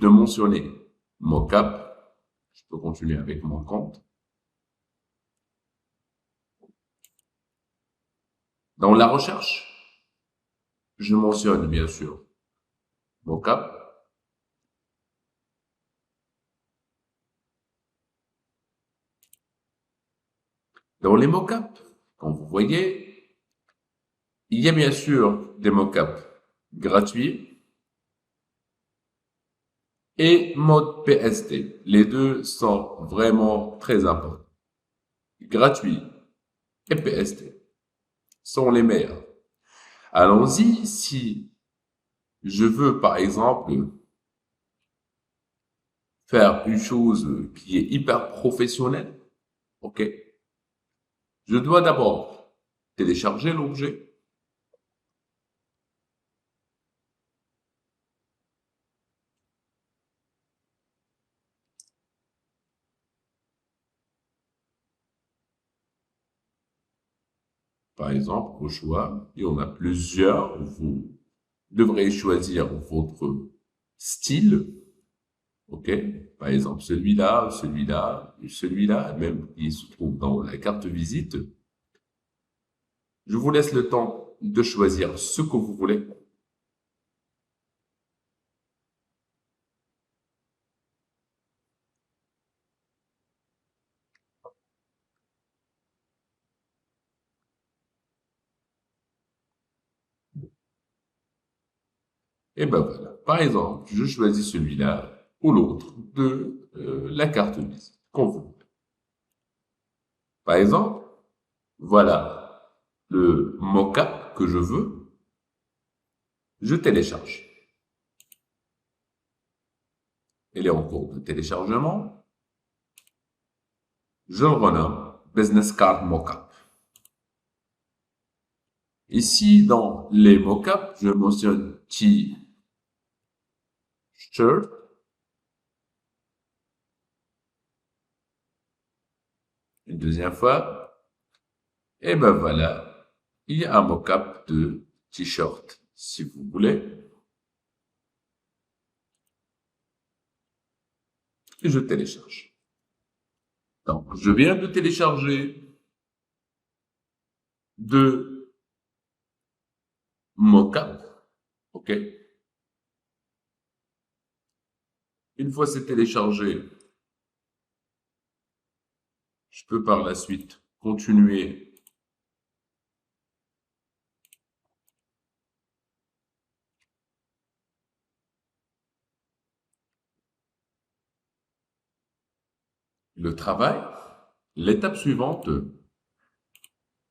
de mentionner mocap. Je peux continuer avec mon compte. Dans la recherche, je mentionne bien sûr mocap. Dans les mocaps, comme vous voyez, il y a bien sûr des mocaps gratuits et mode PSD. Les deux sont vraiment très importants. Gratuit et PSD sont les meilleurs. Allons-y, si je veux par exemple faire une chose qui est hyper professionnelle, ok, je dois d'abord télécharger l'objet. Par exemple, au choix, il y en a plusieurs. Vous devrez choisir votre style. OK? Par exemple, celui-là, celui-là, celui-là, même il se trouve dans la carte visite. Je vous laisse le temps de choisir ce que vous voulez. Et ben voilà. Par exemple, je choisis celui-là ou l'autre de la carte visite, qu'on vous. Par exemple, voilà le mocap que je veux. Je télécharge. Il est en cours de téléchargement. Je le renomme Business Card Mockup. Ici, dans les mockups, je mentionne T-shirt. Une deuxième fois. Et ben voilà. Il y a un mockup de T-shirt, si vous voulez. Et je télécharge. Donc, je viens de télécharger deux mockups. OK? Une fois c'est téléchargé, je peux par la suite continuer le travail. L'étape suivante,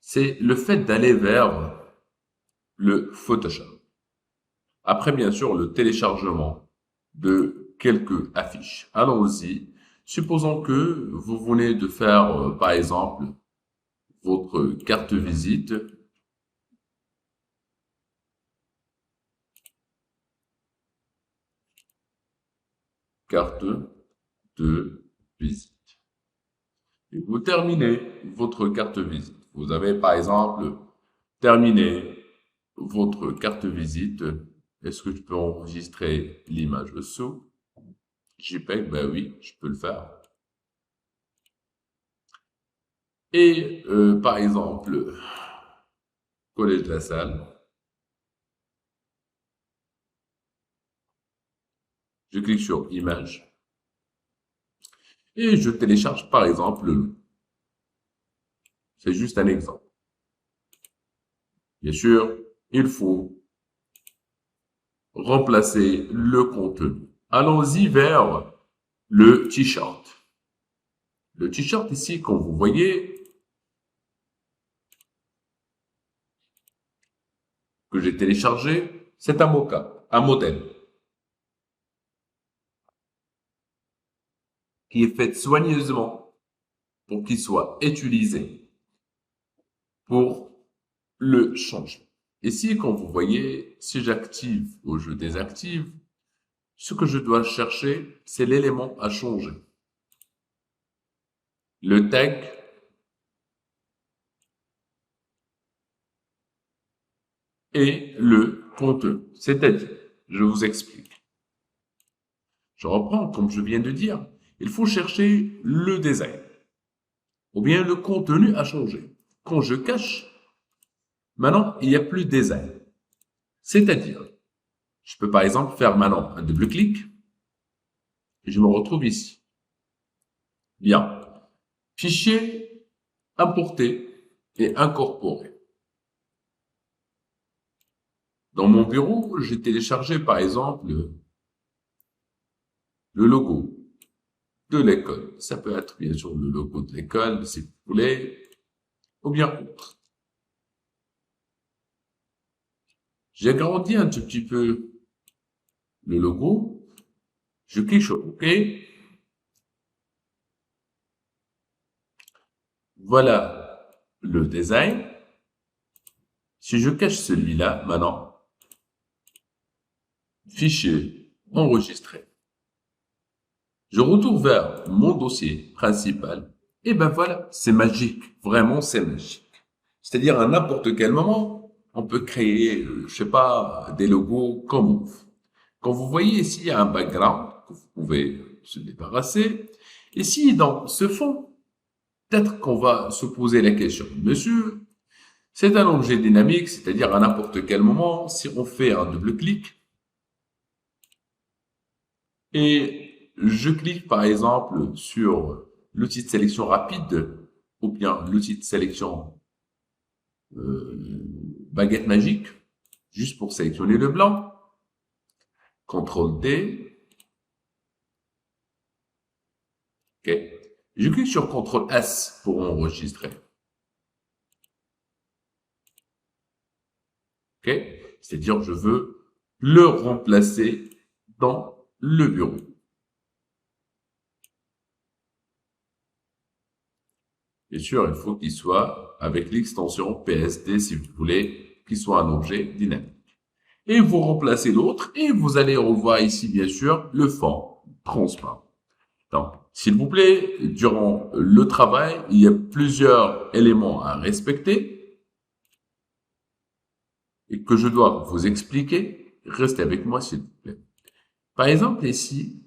c'est le fait d'aller vers le Photoshop. Après, bien sûr, le téléchargement de quelques affiches. Allons-y. Supposons que vous venez de faire, par exemple, votre carte visite. Carte de visite. Et vous terminez votre carte visite. Vous avez, par exemple, terminé votre carte visite. Est-ce que je peux enregistrer l'image dessous? JPEG, ben oui, je peux le faire. Et par exemple, Collège de la Salle, je clique sur Image et je télécharge par exemple, c'est juste un exemple. Bien sûr, il faut remplacer le contenu. Allons-y vers le t-shirt. Le t-shirt ici, comme vous voyez, que j'ai téléchargé, c'est un mockup, un modèle, qui est fait soigneusement pour qu'il soit utilisé pour le changement. Ici, comme vous voyez, si j'active ou je désactive, ce que je dois chercher, c'est l'élément à changer. Le tag et le contenu. C'est-à-dire, je vous explique. Je reprends, comme je viens de dire, il faut chercher le design. Ou bien le contenu a changé. Quand je cache, maintenant, il n'y a plus de design. C'est-à-dire, je peux par exemple faire maintenant un double clic et je me retrouve ici. Bien. Fichier importé et incorporé. Dans mon bureau, j'ai téléchargé par exemple le logo de l'école. Ça peut être bien sûr le logo de l'école si vous voulez, ou bien autre. J'ai agrandi un tout petit peu le logo. Je clique sur OK. Voilà le design. Si je cache celui-là, maintenant, fichier, enregistré. Je retourne vers mon dossier principal. Et ben voilà, c'est magique. Vraiment, c'est magique. C'est-à-dire, à n'importe quel moment, on peut créer, je sais pas, des logos comme on veut. Quand vous voyez ici, il y a un background que vous pouvez se débarrasser. Ici, dans ce fond, peut-être qu'on va se poser la question. Monsieur, c'est un objet dynamique, c'est-à-dire à n'importe quel moment, si on fait un double clic, et je clique par exemple sur l'outil de sélection rapide, ou bien l'outil de sélection baguette magique, juste pour sélectionner le blanc, CTRL D, ok. Je clique sur CTRL S pour enregistrer. Ok? C'est-à-dire, je veux le remplacer dans le bureau. Bien sûr, il faut qu'il soit avec l'extension PSD si vous voulez qu'il soit un objet dynamique. Et vous remplacez l'autre et vous allez revoir ici, bien sûr, le fond transparent. Donc, s'il vous plaît, durant le travail, il y a plusieurs éléments à respecter et que je dois vous expliquer. Restez avec moi, s'il vous plaît. Par exemple, ici,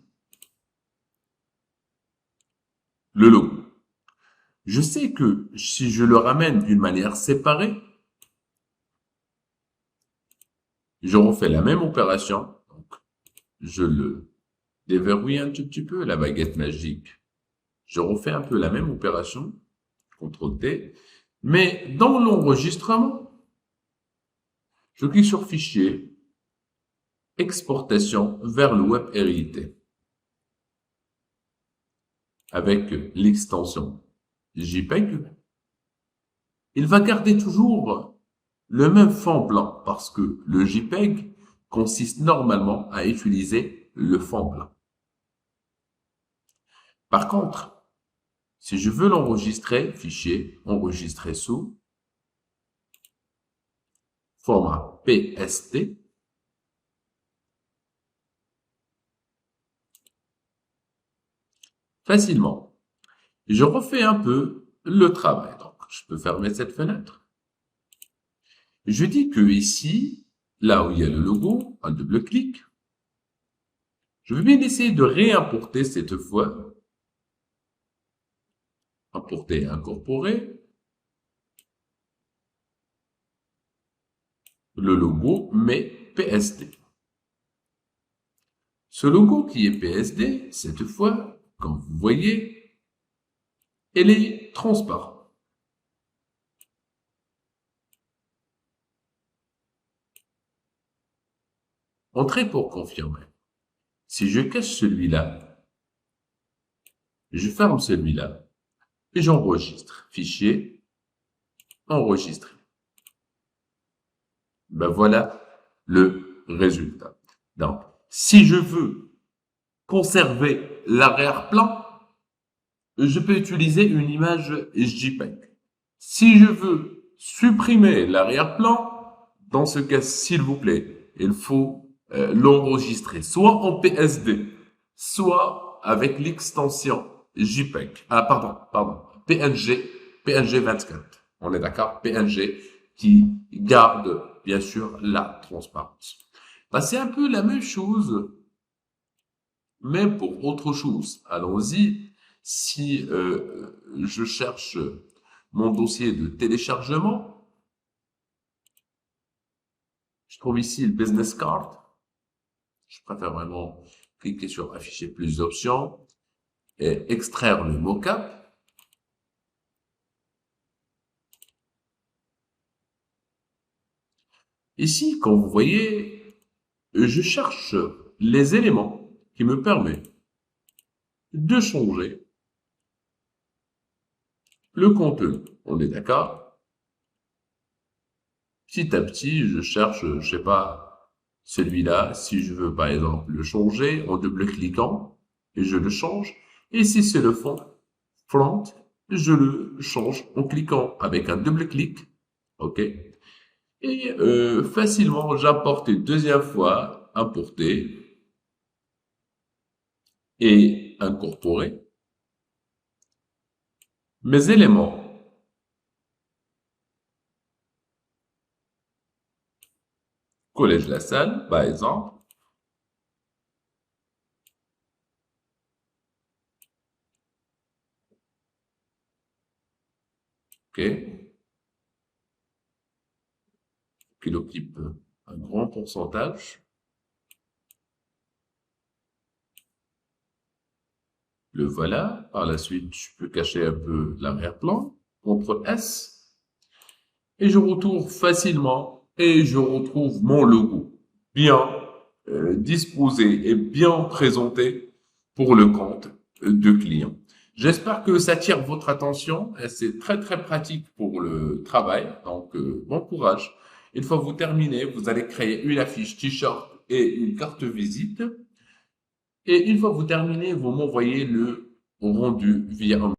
le logo. Je sais que si je le ramène d'une manière séparée, je refais la même opération. Donc, je le déverrouille un tout petit peu, la baguette magique. Je refais un peu la même opération, CTRL T, mais dans l'enregistrement, je clique sur Fichier, Exportation vers le web RIT, avec l'extension JPEG. Il va garder toujours le même fond blanc parce que le JPEG consiste normalement à utiliser le fond blanc. Par contre, si je veux l'enregistrer, fichier, enregistrer sous format PST, facilement, je refais un peu le travail. Donc, je peux fermer cette fenêtre. Je dis que ici, là où il y a le logo, un double clic, je vais bien essayer de réimporter cette fois. Importer, incorporer. Le logo, mais PSD. Ce logo qui est PSD, cette fois, comme vous voyez, elle est transparente. Entrez pour confirmer. Si je cache celui-là, je ferme celui-là et j'enregistre. Fichier, enregistrer. Ben voilà le résultat. Donc, si je veux conserver l'arrière-plan, je peux utiliser une image JPEG. Si je veux supprimer l'arrière-plan, dans ce cas, s'il vous plaît, il faut l'enregistrer soit en PSD, soit avec l'extension JPEG. Ah, pardon, PNG 24. On est d'accord? PNG qui garde, bien sûr, la transparence. Ben, c'est un peu la même chose même pour autre chose. Allons-y. Si je cherche mon dossier de téléchargement, je trouve ici le business card. Je préfère vraiment cliquer sur afficher plus d'options et extraire le mocap. Ici, comme vous voyez, je cherche les éléments qui me permettent de changer le contenu. On est d'accord? Petit à petit, je cherche, je sais pas, celui-là, si je veux par exemple le changer en double-cliquant, et je le change. Et si c'est le front, je le change en cliquant avec un double-clic. OK? Et facilement, j'apporte une deuxième fois, importer et incorporer mes éléments. Collège La Salle, par exemple. OK? Qu'il occupe un grand pourcentage. Le voilà. Par la suite, je peux cacher un peu l'arrière-plan. CTRL S. Et je retourne facilement et je retrouve mon logo bien disposé et bien présenté pour le compte de client. J'espère que ça attire votre attention. C'est très très pratique pour le travail. Donc bon courage. Une fois vous terminez, vous allez créer une affiche t-shirt et une carte visite. Et une fois vous terminez, vous m'envoyez le rendu via un